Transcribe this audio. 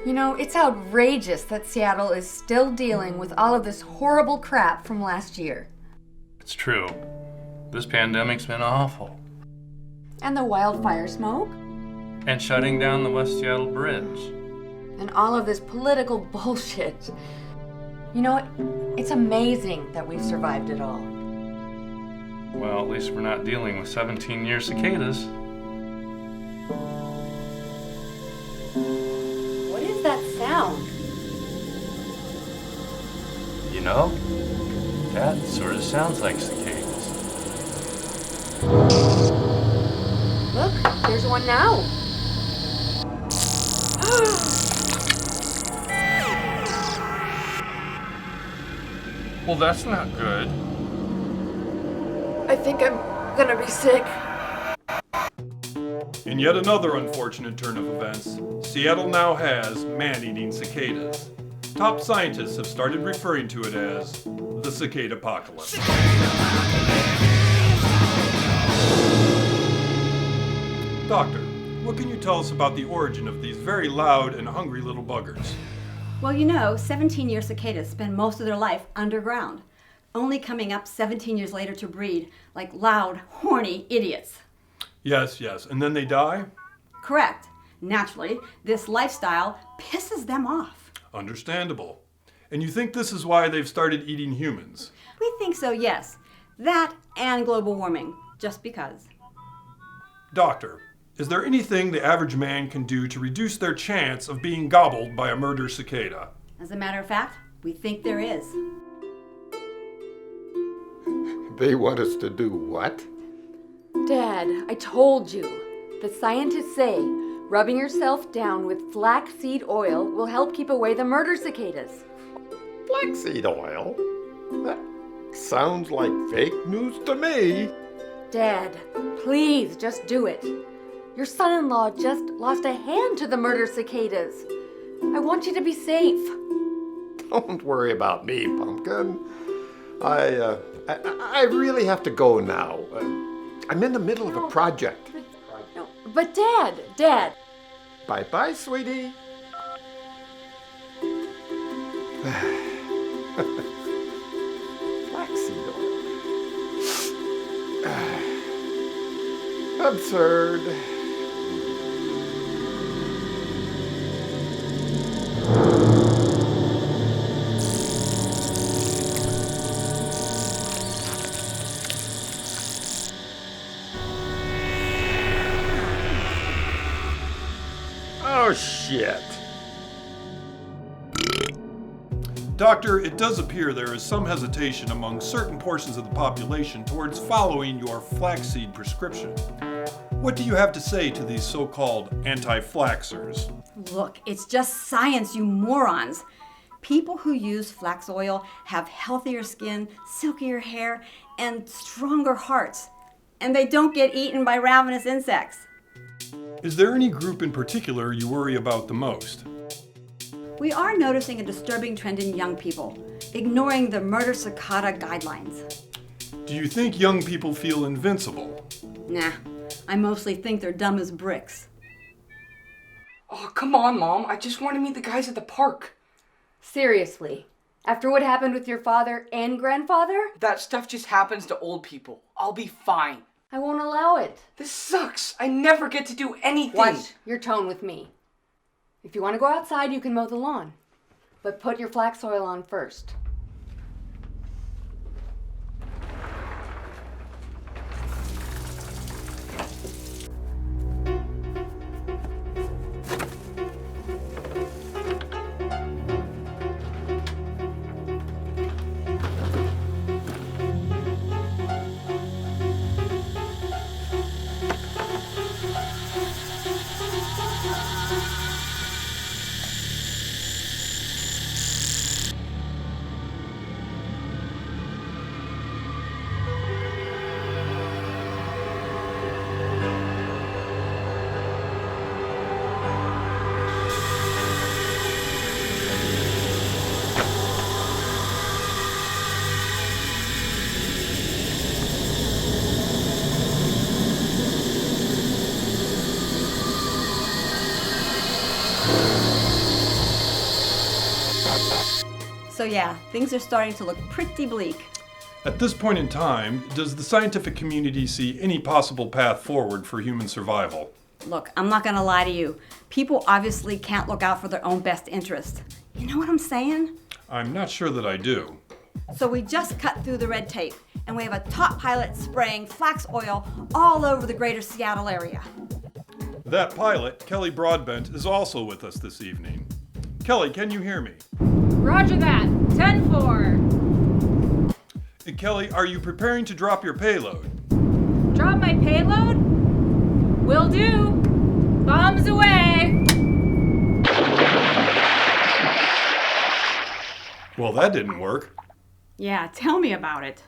You know, it's outrageous that Seattle is still dealing with all of this horrible crap from last year. It's true. This pandemic's been awful. And the wildfire smoke. And shutting down the West Seattle Bridge. And all of this political bullshit. You know, it's amazing that we've survived it all. Well, at least we're not dealing with 17-year cicadas. What is that sound? You know, that sort of sounds like cicadas. Look, there's one now. Well, that's not good. I think I'm gonna be sick. In yet another unfortunate turn of events, Seattle now has man-eating cicadas. Top scientists have started referring to it as the CICADAPOCALYPSE. Doctor, what can you tell us about the origin of these very loud and hungry little buggers? Well, you know, 17-year cicadas spend most of their life underground, only coming up 17 years later to breed like loud, horny idiots. Yes, and then they die? Correct. Naturally, this lifestyle pisses them off. Understandable. And you think this is why they've started eating humans? We think so, yes. That and global warming, just because. Doctor, is there anything the average man can do to reduce their chance of being gobbled by a murder cicada? As a matter of fact, we think there is. They want us to do what? Dad, I told you. The scientists say rubbing yourself down with flaxseed oil will help keep away the murder cicadas. Flaxseed oil? That sounds like fake news to me. Dad, please just do it. Your son-in-law just lost a hand to the murder cicadas. I want you to be safe. Don't worry about me, Pumpkin. I really have to go now. I'm in the middle of a project. No, but Dad. Bye-bye, sweetie. Flaxseed oil. Absurd. Oh, shit. Doctor, it does appear there is some hesitation among certain portions of the population towards following your flaxseed prescription. What do you have to say to these so-called anti-flaxers? Look, it's just science, you morons. People who use flax oil have healthier skin, silkier hair, and stronger hearts. And they don't get eaten by ravenous insects. Is there any group in particular you worry about the most? We are noticing a disturbing trend in young people, ignoring the murder cicada guidelines. Do you think young people feel invincible? Nah, I mostly think they're dumb as bricks. Oh, come on, Mom. I just want to meet the guys at the park. Seriously, after what happened with your father and grandfather? That stuff just happens to old people. I'll be fine. I won't allow it. This sucks. I never get to do anything. Watch your tone with me. If you want to go outside, you can mow the lawn. But put your flax oil on first. So yeah, things are starting to look pretty bleak. At this point in time, does the scientific community see any possible path forward for human survival? Look, I'm not gonna lie to you. People obviously can't look out for their own best interest. You know what I'm saying? I'm not sure that I do. So we just cut through the red tape, and we have a top pilot spraying flax oil all over the greater Seattle area. That pilot, Kelly Broadbent, is also with us this evening. Kelly, can you hear me? Roger that. 10-4. Kelly, are you preparing to drop your payload? Drop my payload? Will do. Bombs away. Well, that didn't work. Yeah, tell me about it.